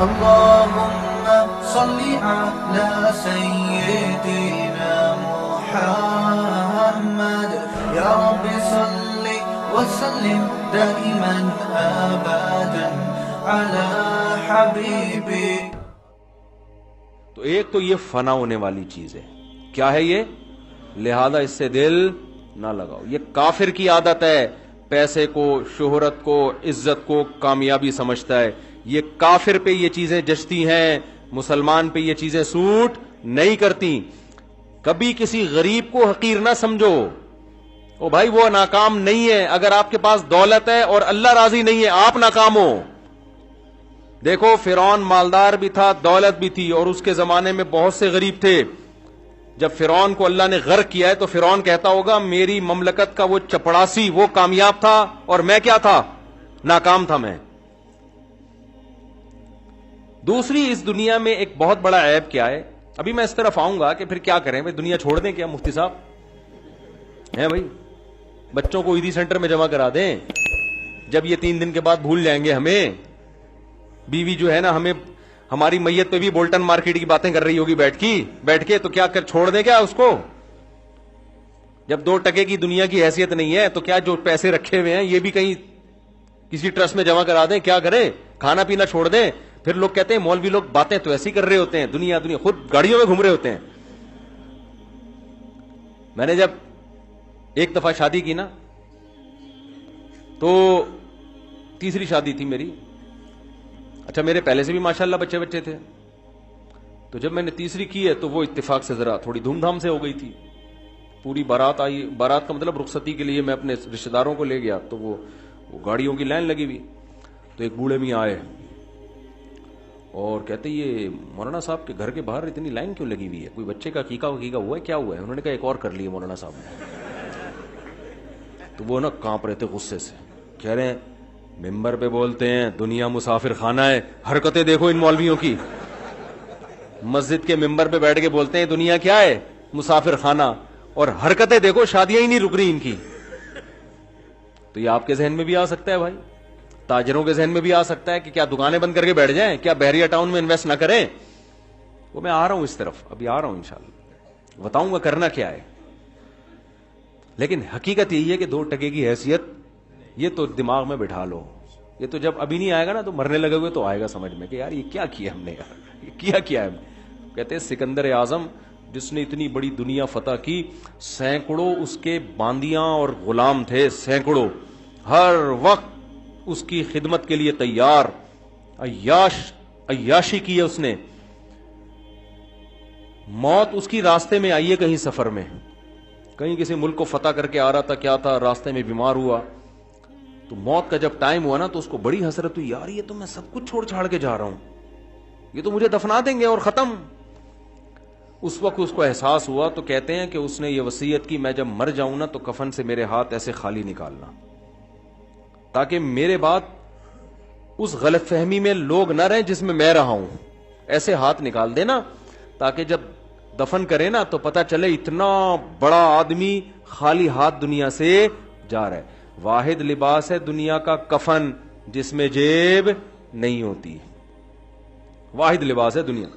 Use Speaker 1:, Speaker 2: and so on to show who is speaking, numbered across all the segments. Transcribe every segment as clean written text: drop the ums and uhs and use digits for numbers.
Speaker 1: اللهم صل على سيدنا محمد يا رب صل وسلم دائما ابدا على حبيبي.
Speaker 2: تو ایک تو یہ فنا ہونے والی چیز ہے، کیا ہے یہ؟ لہذا اس سے دل نہ لگاؤ. یہ کافر کی عادت ہے، پیسے کو، شہرت کو، عزت کو کامیابی سمجھتا ہے. یہ کافر پہ یہ چیزیں جچتی ہیں، مسلمان پہ یہ چیزیں سوٹ نہیں کرتی. کبھی کسی غریب کو حقیر نہ سمجھو. او بھائی وہ ناکام نہیں ہے، اگر آپ کے پاس دولت ہے اور اللہ راضی نہیں ہے آپ ناکام ہو. دیکھو فرعون مالدار بھی تھا، دولت بھی تھی، اور اس کے زمانے میں بہت سے غریب تھے. جب فرعون کو اللہ نے غرق کیا ہے تو فرعون کہتا ہوگا میری مملکت کا وہ چپڑاسی وہ کامیاب تھا اور میں کیا تھا؟ ناکام تھا میں. دوسری اس دنیا میں ایک بہت بڑا عیب کیا ہے، ابھی میں اس طرف آؤں گا کہ پھر کیا کریں بھائی، دنیا چھوڑ دیں کیا مفتی صاحب ہیں بھائی؟ بچوں کو عیدی سینٹر میں جمع کرا دیں، جب یہ 3 دن کے بعد بھول جائیں گے ہمیں. بیوی جو ہے نا ہمیں ہماری میت پہ بھی بولٹن مارکیٹ کی باتیں کر رہی ہوگی بیٹھ کے تو کیا کر چھوڑ دیں کیا اس کو؟ جب 2 ٹکے کی دنیا کی حیثیت نہیں ہے تو کیا جو پیسے رکھے ہوئے ہیں یہ بھی کہیں کسی ٹرسٹ میں جمع کرا دیں؟ کیا کریں؟ کھانا پینا چھوڑ دیں؟ پھر لوگ کہتے ہیں مولوی لوگ باتیں تو ایسی کر رہے ہوتے ہیں، دنیا خود گاڑیوں میں گھوم رہے ہوتے ہیں. میں نے جب ایک دفعہ شادی کی نا تو تیسری شادی تھی میری. اچھا میرے پہلے سے بھی ماشاءاللہ بچے تھے، تو جب میں نے تیسری کی ہے تو وہ اتفاق سے ذرا تھوڑی دھوم دھام سے ہو گئی تھی. پوری بارات آئی، بارات کا مطلب رخصتی کے لیے میں اپنے رشتہ داروں کو لے گیا تو وہ گاڑیوں کی لائن لگی ہوئی. تو ایک بوڑھے میاں آئے اور کہتے یہ مولانا صاحب کے گھر کے باہر اتنی لائن کیوں لگی ہوئی ہے؟ کوئی بچے کا عقیقہ ہوا ہے؟ کیا ہوا ہے؟ انہوں نے کہا ایک اور کر لی ہے مولانا صاحب نے. تو وہ نا کانپ رہے تھے غصے سے، کہہ رہے ہیں ممبر پہ بولتے ہیں دنیا مسافر خانہ ہے، حرکتیں دیکھو ان مولویوں کی. مسجد کے ممبر پہ بیٹھ کے بولتے ہیں دنیا کیا ہے؟ مسافر خانہ، اور حرکتیں دیکھو شادیاں ہی نہیں رک رہی ان کی. تو یہ آپ کے ذہن میں بھی آ سکتا ہے بھائی، تاجروں کے ذہن میں بھی آ سکتا ہے کہ کیا دکانیں بند کر کے بیٹھ جائیں، کیا بحریہ ٹاؤن میں انویسٹ نہ کریں. وہ میں آ رہا ہوں اس طرف، ابھی آ رہا ہوں انشاءاللہ بتاؤں گا کرنا کیا ہے. لیکن حقیقت یہی ہے کہ 2 ٹکے کی حیثیت یہ تو دماغ میں بٹھا لو. یہ تو جب ابھی نہیں آئے گا نا تو مرنے لگے ہوئے تو آئے گا سمجھ میں کہ یار یہ کیا کیا ہم نے، یار یہ کیا ہے. کہتے ہیں سکندر اعظم جس نے اتنی بڑی دنیا فتح کی، سینکڑوں اس کے باندیاں اور غلام تھے، سینکڑوں، ہر وقت اس کی خدمت کے لیے تیار. عیاشی کی ہے اس نے. موت اس کی راستے میں آئی ہے، کہیں سفر میں، کہیں کسی ملک کو فتح کر کے آ رہا تھا، کیا تھا راستے میں بیمار ہوا. تو موت کا جب ٹائم ہوا نا تو اس کو بڑی حسرت ہوئی، یار یہ تو میں سب کچھ چھوڑ چھاڑ کے جا رہا ہوں، یہ تو مجھے دفنا دیں گے اور ختم. اس وقت اس کو احساس ہوا تو کہتے ہیں کہ اس نے یہ وصیت کی میں جب مر جاؤں نا تو کفن سے میرے ہاتھ ایسے خالی نکالنا، تاکہ میرے بعد اس غلط فہمی میں لوگ نہ رہیں جس میں میں رہا ہوں. ایسے ہاتھ نکال دینا تاکہ جب دفن کرے نا تو پتہ چلے اتنا بڑا آدمی خالی ہاتھ دنیا سے جا رہا ہے. واحد لباس ہے دنیا کا کفن جس میں جیب نہیں ہوتی، واحد لباس ہے دنیا.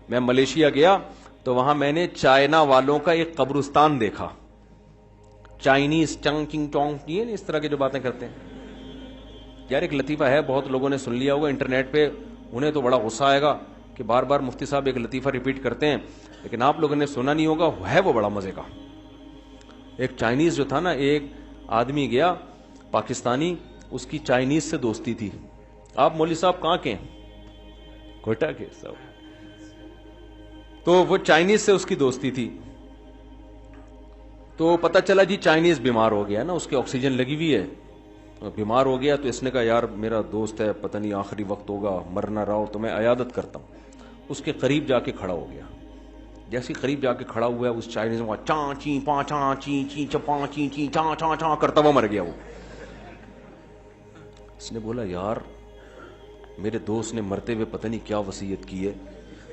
Speaker 2: میں ملیشیا گیا تو وہاں میں نے چائنا والوں کا ایک قبرستان دیکھا. چائنیز چنگ چنگ چونگ یہ اس طرح کی جو باتیں کرتے ہیں. یار ایک لطیفہ ہے، بہت لوگوں نے سن لیا ہوگا انٹرنیٹ پہ، انہیں تو بڑا غصہ آئے گا کہ بار بار مفتی صاحب ایک لطیفہ ریپیٹ کرتے ہیں، لیکن آپ لوگوں نے سنا نہیں ہوگا، ہے وہ بڑا مزے کا. ایک چائنیز جو تھا نا، ایک آدمی گیا پاکستانی، اس کی چائنیز سے دوستی تھی. آپ مولوی صاحب کہاں کے ہیں؟ کوئٹہ کے صاحب. تو وہ چائنیز سے اس کی دوستی تھی. تو پتہ چلا جی چائنیز بیمار ہو گیا نا، اس کے آکسیجن لگی ہوئی ہے، بیمار ہو گیا. تو اس نے کہا یار میرا دوست ہے، پتہ نہیں آخری وقت ہوگا، مر نہ رہا ہو تو میں عیادت کرتا ہوں. اس کے قریب جا کے کھڑا ہو گیا. جیسے قریب جا کے کھڑا ہوا ہے، اس چائنیز میں چاں چی پاں چاں چی چی چپاں چی چی چاں چاں چاں کرتا ہوا مر گیا. وہ اس نے بولا یار میرے دوست نے مرتے ہوئے پتہ نہیں کیا وصیت کی ہے،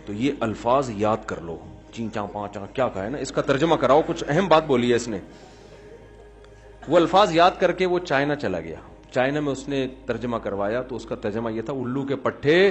Speaker 2: تو یہ الفاظ یاد کر لو. چین چاں پاں چاں کیا کہا ہے نا، اس کا ترجمہ کراؤ، کچھ اہم بات بولی ہے اس نے. وہ الفاظ یاد کر کے وہ چائنا چلا گیا. چائنا میں اس نے ترجمہ کروایا تو اس کا ترجمہ یہ تھا، الو کے پٹھے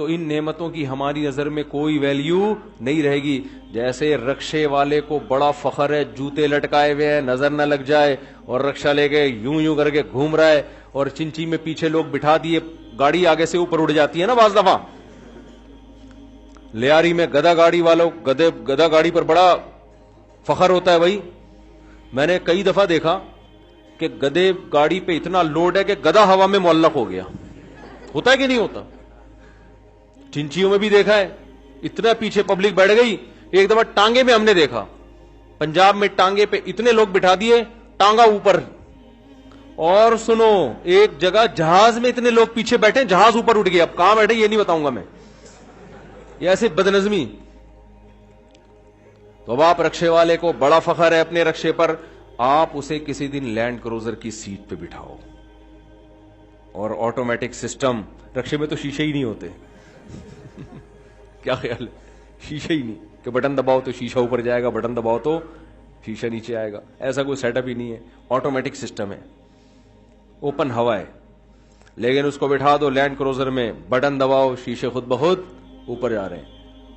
Speaker 2: تو ان نعمتوں کی ہماری نظر میں کوئی ویلیو نہیں رہے گی. جیسے رکشے والے کو بڑا فخر ہے, جوتے لٹکائے ہوئے ہیں نظر نہ لگ جائے, اور رکشہ لے کے یوں کر کے گھوم رہا ہے, اور چنچی میں پیچھے لوگ بٹھا دیے, گاڑی آگے سے اوپر اڑ جاتی ہے نا بعض دفعہ. لیاری میں گدا گاڑی والوں گدا گاڑی پر بڑا فخر ہوتا ہے بھائی. میں نے کئی دفعہ دیکھا کہ گدے گاڑی پہ اتنا لوڈ ہے کہ گدا ہوا میں معلق ہو گیا. ہوتا ہے کہ نہیں ہوتا؟ چنچیوں میں بھی دیکھا ہے, اتنا پیچھے پبلک بیٹھ گئی. ایک دفعہ ٹانگے میں ہم نے دیکھا, پنجاب میں ٹانگے پہ اتنے لوگ بٹھا دیے, ٹانگا اوپر. اور سنو, ایک جگہ جہاز میں اتنے لوگ پیچھے بیٹھے, جہاز اوپر اٹھ گیا. اب کہاں بیٹھے یہ نہیں بتاؤں گا میں, یہ ایسے بدنظمی. تو اب آپ رکشے والے کو بڑا فخر ہے اپنے رکشے پر, آپ اسے کسی دن لینڈ کروزر کی سیٹ پہ بٹھاؤ, اور آٹومیٹک سسٹم. رکشے میں تو شیشے ہی نہیں ہوتے. کیا خیال ہے؟ شیشے ہی نہیں کہ بٹن دباؤ تو شیشہ اوپر جائے گا, بٹن دباؤ تو شیشہ نیچے آئے گا. ایسا کوئی سیٹ اپ ہی نہیں ہے. آٹومیٹک سسٹم ہے, اوپن ہوا ہے, لیکن اس کو بٹھا دو لینڈ کروزر میں, بٹن دباؤ شیشے خود بخود اوپر جا رہے ہیں.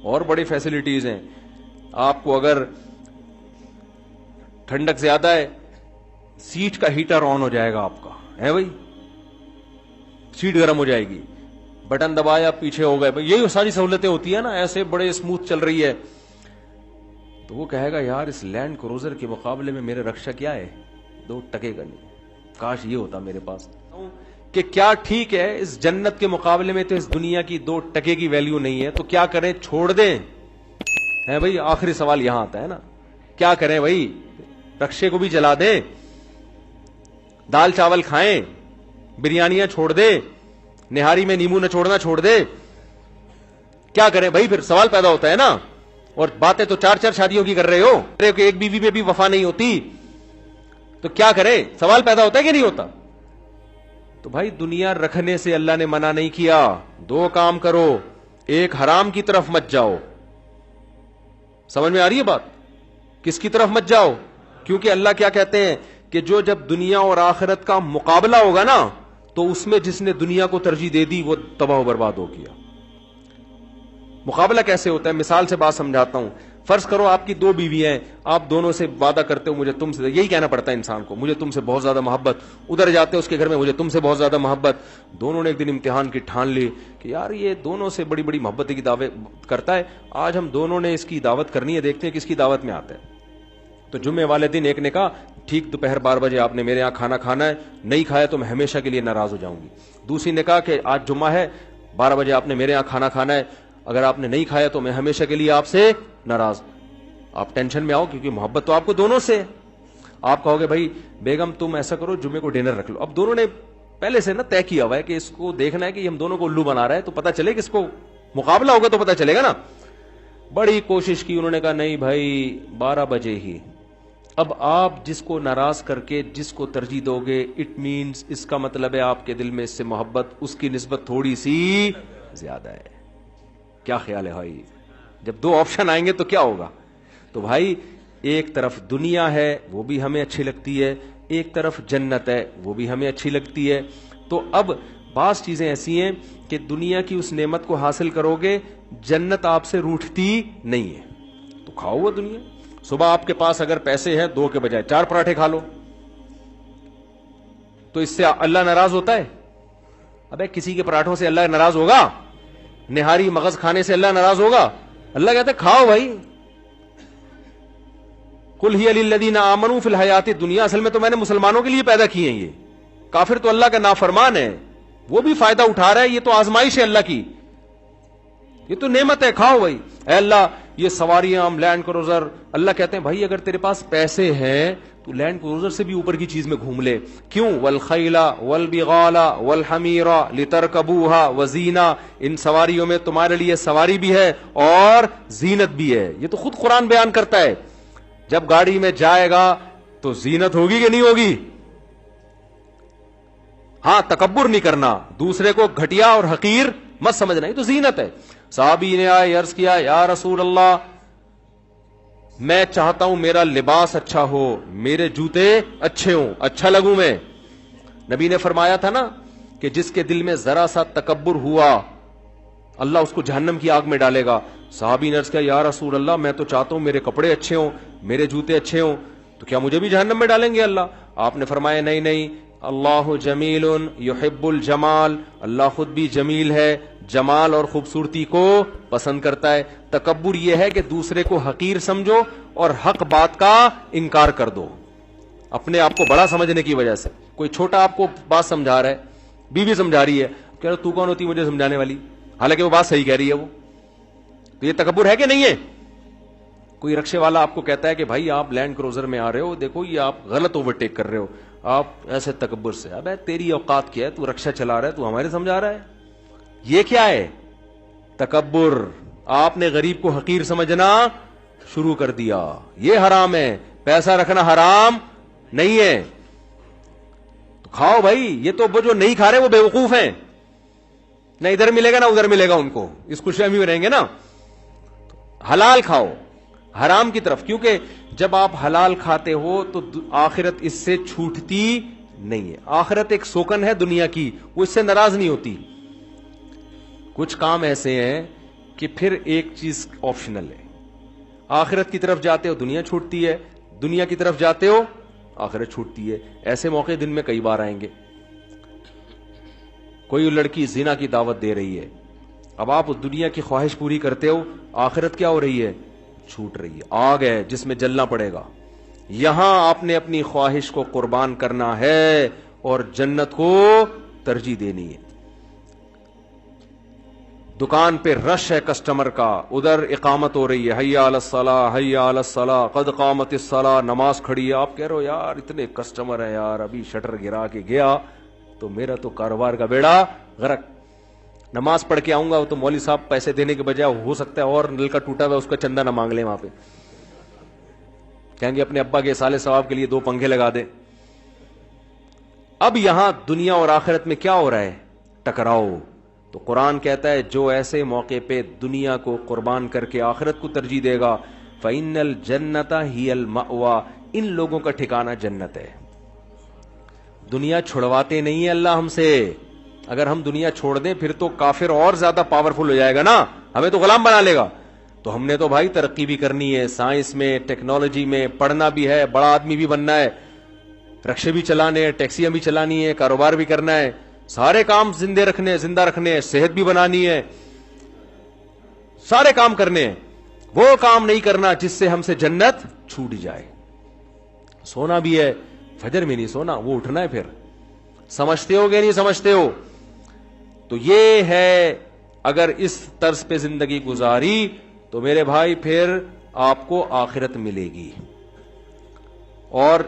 Speaker 2: اور بڑی فیسلٹیز ہیں. آپ کو اگر ٹھنڈک زیادہ ہے, سیٹ کا ہیٹر آن ہو جائے گا آپ کا, ہے بھائی, سیٹ گرم ہو جائے گی, بٹن دبایا پیچھے ہو گئے. یہی ساری سہولتیں ہوتی ہیں نا, ایسے بڑے اسموتھ چل رہی ہے. تو وہ کہے گا یار اس لینڈ کروزر کے مقابلے میں میرے رکشہ کیا ہے, 2 ٹکے کا نہیں. کاش یہ ہوتا میرے پاس. کہ کیا ٹھیک ہے, اس جنت کے مقابلے میں تو اس دنیا کی 2 ٹکے کی ویلیو نہیں ہے, تو کیا کریں, چھوڑ دیں؟ ہے بھائی, آخری سوال یہاں آتا ہے نا, کیا کریں بھائی, رکشے کو بھی جلا دیں, دال چاول کھائیں, بریانیاں چھوڑ دے, نہاری میں نیمبو نچوڑنا چھوڑ دے, کیا کریں بھائی؟ پھر سوال پیدا ہوتا ہے نا. اور باتیں تو 4 شادیوں کی کر رہے ہو, ایک بیوی میں بھی وفا نہیں ہوتی, تو کیا کرے؟ سوال پیدا ہوتا ہے کہ نہیں ہوتا؟ تو بھائی دنیا رکھنے سے اللہ نے منع نہیں کیا. 2 کام کرو, ایک حرام کی طرف مت جاؤ. سمجھ میں آ رہی ہے بات؟ کس کی طرف مت جاؤ؟ کیونکہ اللہ کیا کہتے ہیں کہ جو جب دنیا اور آخرت کا مقابلہ ہوگا نا, تو اس میں جس نے دنیا کو ترجیح دے دی وہ تباہ و برباد ہو گیا. مقابلہ کیسے ہوتا ہے؟ مثال سے بات سمجھاتا ہوں. فرض کرو آپ کی 2 بیوی ہیں, آپ دونوں سے وعدہ کرتے ہو مجھے تم سے, یہی کہنا پڑتا ہے انسان کو, مجھے تم سے بہت زیادہ محبت. ادھر جاتے اس کے گھر میں, مجھے تم سے بہت زیادہ محبت. دونوں نے ایک دن امتحان کی ٹھان لی کہ یار یہ دونوں سے بڑی بڑی محبت کی دعوت کرتا ہے, آج ہم دونوں نے اس کی دعوت کرنی ہے, دیکھتے ہیں کس کی دعوت میں آتا ہے. تو جمعے والے دن ایک نے کہا ٹھیک دوپہر 12 بجے آپ نے میرے یہاں کھانا کھانا ہے, نہیں کھایا تو میں ہمیشہ کے لیے ناراض ہو جاؤں گی. دوسری نے کہا کہ آج جمعہ ہے, 12 بجے آپ نے میرے یہاں کھانا کھانا ہے, اگر آپ نے نہیں کھایا تو میں ہمیشہ کے لیے آپ سے ناراض. آپ ٹینشن میں آؤ کیونکہ محبت تو آپ کو دونوں سے ہے. آپ کہو گے بھائی بیگم تم ایسا کرو جمعے کو ڈنر رکھ لو. اب دونوں نے پہلے سے نا طے کیا ہوا ہے کہ اس کو دیکھنا ہے کہ ہم دونوں کو الو بنا رہا ہے, تو پتہ چلے کہ اس کو مقابلہ ہوگا تو پتہ چلے گا نا. بڑی کوشش کی, انہوں نے کہا نہیں بھائی 12 بجے ہی. اب آپ جس کو ناراض کر کے جس کو ترجیح دو گے, اٹ مینز اس کا مطلب ہے آپ کے دل میں اس سے محبت, اس کی نسبت تھوڑی سی زیادہ ہے. کیا خیال ہے بھائی؟ جب 2 آپشن آئیں گے تو کیا ہوگا؟ تو بھائی ایک طرف دنیا ہے وہ بھی ہمیں اچھی لگتی ہے, ایک طرف جنت ہے وہ بھی ہمیں اچھی لگتی ہے. تو اب بعض چیزیں ایسی ہیں کہ دنیا کی اس نعمت کو حاصل کرو گے, جنت آپ سے روٹھتی نہیں ہے, تو کھاؤ وہ دنیا. صبح آپ کے پاس اگر پیسے ہیں 2 کے بجائے 4 پراٹھے کھا لو, تو اس سے اللہ ناراض ہوتا ہے؟ ابے کسی کے پراٹھوں سے اللہ ناراض ہوگا؟ نہاری مغز کھانے سے اللہ ناراض ہوگا؟ اللہ کہتا ہے کھاؤ بھائی. قل ہی للذین آمنوا فی الحیات الدنیا, اصل میں تو میں نے مسلمانوں کے لیے پیدا کیے ہیں. یہ کافر تو اللہ کا نافرمان ہے, وہ بھی فائدہ اٹھا رہا ہے, یہ تو آزمائش ہے اللہ کی, یہ تو نعمت ہے, کھاؤ بھائی. اے اللہ یہ سواریاں, لینڈ کروزر, اللہ کہتے ہیں بھائی اگر تیرے پاس پیسے ہیں تو لینڈ کروزر سے بھی اوپر کی چیز میں گھوم لے. کیوں؟ والخیل والبغال والحمیر لترکبوها وزینہ, ان سواریوں میں تمہارے لیے سواری بھی ہے اور زینت بھی ہے. یہ تو خود قرآن بیان کرتا ہے. جب گاڑی میں جائے گا تو زینت ہوگی کہ نہیں ہوگی؟ ہاں تکبر نہیں کرنا, دوسرے کو گھٹیا اور حقیر مت سمجھنا, یہ تو زینت ہے. صحابی نے آئے عرض کیا یا رسول اللہ میں چاہتا ہوں میرا لباس اچھا ہو, میرے جوتے اچھے ہوں, اچھا لگوں میں. نبی نے فرمایا تھا نا کہ جس کے دل میں ذرا سا تکبر ہوا اللہ اس کو جہنم کی آگ میں ڈالے گا. صحابی نے عرض کیا یا رسول اللہ میں تو چاہتا ہوں میرے کپڑے اچھے ہوں, میرے جوتے اچھے ہوں, تو کیا مجھے بھی جہنم میں ڈالیں گے اللہ؟ آپ نے فرمایا نہیں نہیں, اللہ جمیل یحب الجمال, اللہ خود بھی جمیل ہے, جمال اور خوبصورتی کو پسند کرتا ہے. تکبر یہ ہے کہ دوسرے کو حقیر سمجھو اور حق بات کا انکار کر دو, اپنے آپ کو بڑا سمجھنے کی وجہ سے. کوئی چھوٹا آپ کو بات سمجھا رہا ہے, بیوی سمجھا رہی ہے, کہہ رہا تو کون ہوتی مجھے سمجھانے والی, حالانکہ وہ بات صحیح کہہ رہی ہے. وہ تو یہ تکبر ہے کہ نہیں ہے؟ کوئی رکشے والا آپ کو کہتا ہے کہ بھائی آپ لینڈ کروزر میں آ رہے ہو, دیکھو یہ آپ غلط اوورٹیک کر رہے ہو, آپ ایسے تکبر سے, اب تیری اوقات کیا ہے, تو رکشہ چلا رہا ہے, تو ہمارے سمجھا رہا ہے. یہ کیا ہے؟ تکبر. آپ نے غریب کو حقیر سمجھنا شروع کر دیا, یہ حرام ہے. پیسہ رکھنا حرام نہیں ہے, تو کھاؤ بھائی. یہ تو وہ جو نہیں کھا رہے وہ بیوقوف ہیں, نہ ادھر ملے گا نہ ادھر ملے گا ان کو, اس خوش فہمی میں رہیں گے نا. حلال کھاؤ, حرام کی طرف, کیونکہ جب آپ حلال کھاتے ہو تو آخرت اس سے چھوٹتی نہیں ہے. آخرت ایک سوکن ہے دنیا کی, وہ اس سے ناراض نہیں ہوتی. کچھ کام ایسے ہیں کہ پھر ایک چیز آپشنل ہے, آخرت کی طرف جاتے ہو دنیا چھوٹتی ہے, دنیا کی طرف جاتے ہو آخرت چھوٹتی ہے. ایسے موقع دن میں کئی بار آئیں گے. کوئی لڑکی زنا کی دعوت دے رہی ہے, اب آپ اس دنیا کی خواہش پوری کرتے ہو, آخرت کیا ہو رہی ہے؟ چھوٹ رہی ہے. آگ ہے جس میں جلنا پڑے گا. یہاں آپ نے اپنی خواہش کو قربان کرنا ہے اور جنت کو ترجیح دینی ہے. دکان پہ رش ہے کسٹمر کا, ادھر اقامت ہو رہی ہے, حی علی الصلاۃ حی علی الصلاۃ قد قامت الصلاۃ, نماز کھڑی ہے. آپ کہہ رہے ہو یار اتنے کسٹمر ہیں یار, ابھی شٹر گرا کے گیا تو میرا تو کاروبار کا بیڑا غرق. نماز پڑھ کے آؤں گا تو مولوی صاحب پیسے دینے کے بجائے ہو سکتا ہے اور نل کا ٹوٹا ہوا اس کا چندہ نہ مانگ لیں, وہاں پہ کہیں گے اپنے ابا کے سالے ثواب کے لیے 2 پنکھے لگا دیں. اب یہاں دنیا اور آخرت میں کیا ہو رہا ہے؟ ٹکراؤ. تو قرآن کہتا ہے جو ایسے موقع پہ دنیا کو قربان کر کے آخرت کو ترجیح دے گا, فَإِنَّ الْجَنَّةَ هِيَ الْمَأْوَى, ان لوگوں کا ٹھکانہ جنت ہے. دنیا چھڑواتے نہیں ہے اللہ ہم سے. اگر ہم دنیا چھوڑ دیں پھر تو کافر اور زیادہ پاورفل ہو جائے گا نا, ہمیں تو غلام بنا لے گا. تو ہم نے تو بھائی ترقی بھی کرنی ہے, سائنس میں, ٹیکنالوجی میں, پڑھنا بھی ہے, بڑا آدمی بھی بننا ہے, رکشے بھی چلانے ہیں, ٹیکسیاں بھی چلانی ہے, کاروبار بھی کرنا ہے, سارے کام زندہ رکھنے ہیں, صحت بھی بنانی ہے, سارے کام کرنے ہیں. وہ کام نہیں کرنا جس سے ہم سے جنت چھوٹ جائے. سونا بھی ہے, فجر میں نہیں سونا, وہ اٹھنا ہے. پھر سمجھتے ہو کہ نہیں سمجھتے ہو؟ تو یہ ہے, اگر اس طرز پہ زندگی گزاری تو میرے بھائی پھر آپ کو آخرت ملے گی. اور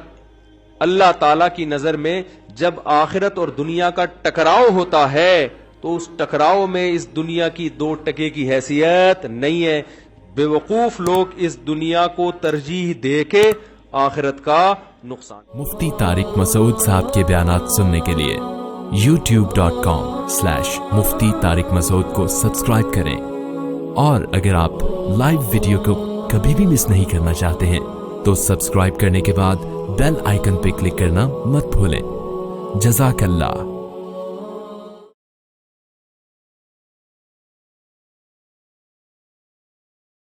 Speaker 2: اللہ تعالی کی نظر میں جب آخرت اور دنیا کا ٹکراؤ ہوتا ہے تو اس ٹکراؤ میں اس دنیا کی 2 ٹکے کی حیثیت نہیں ہے. بے وقوف لوگ اس دنیا کو ترجیح دے کے آخرت کا نقصان.
Speaker 3: مفتی طارق مسعود صاحب کے بیانات سننے کے لیے youtube.com/مفتی طارق مسعود کو سبسکرائب کریں, اور اگر آپ لائیو ویڈیو کو کبھی بھی مس نہیں کرنا چاہتے ہیں تو سبسکرائب کرنے کے بعد بیل آئیکن پہ کلک کرنا مت بھولیں. جزاک اللہ.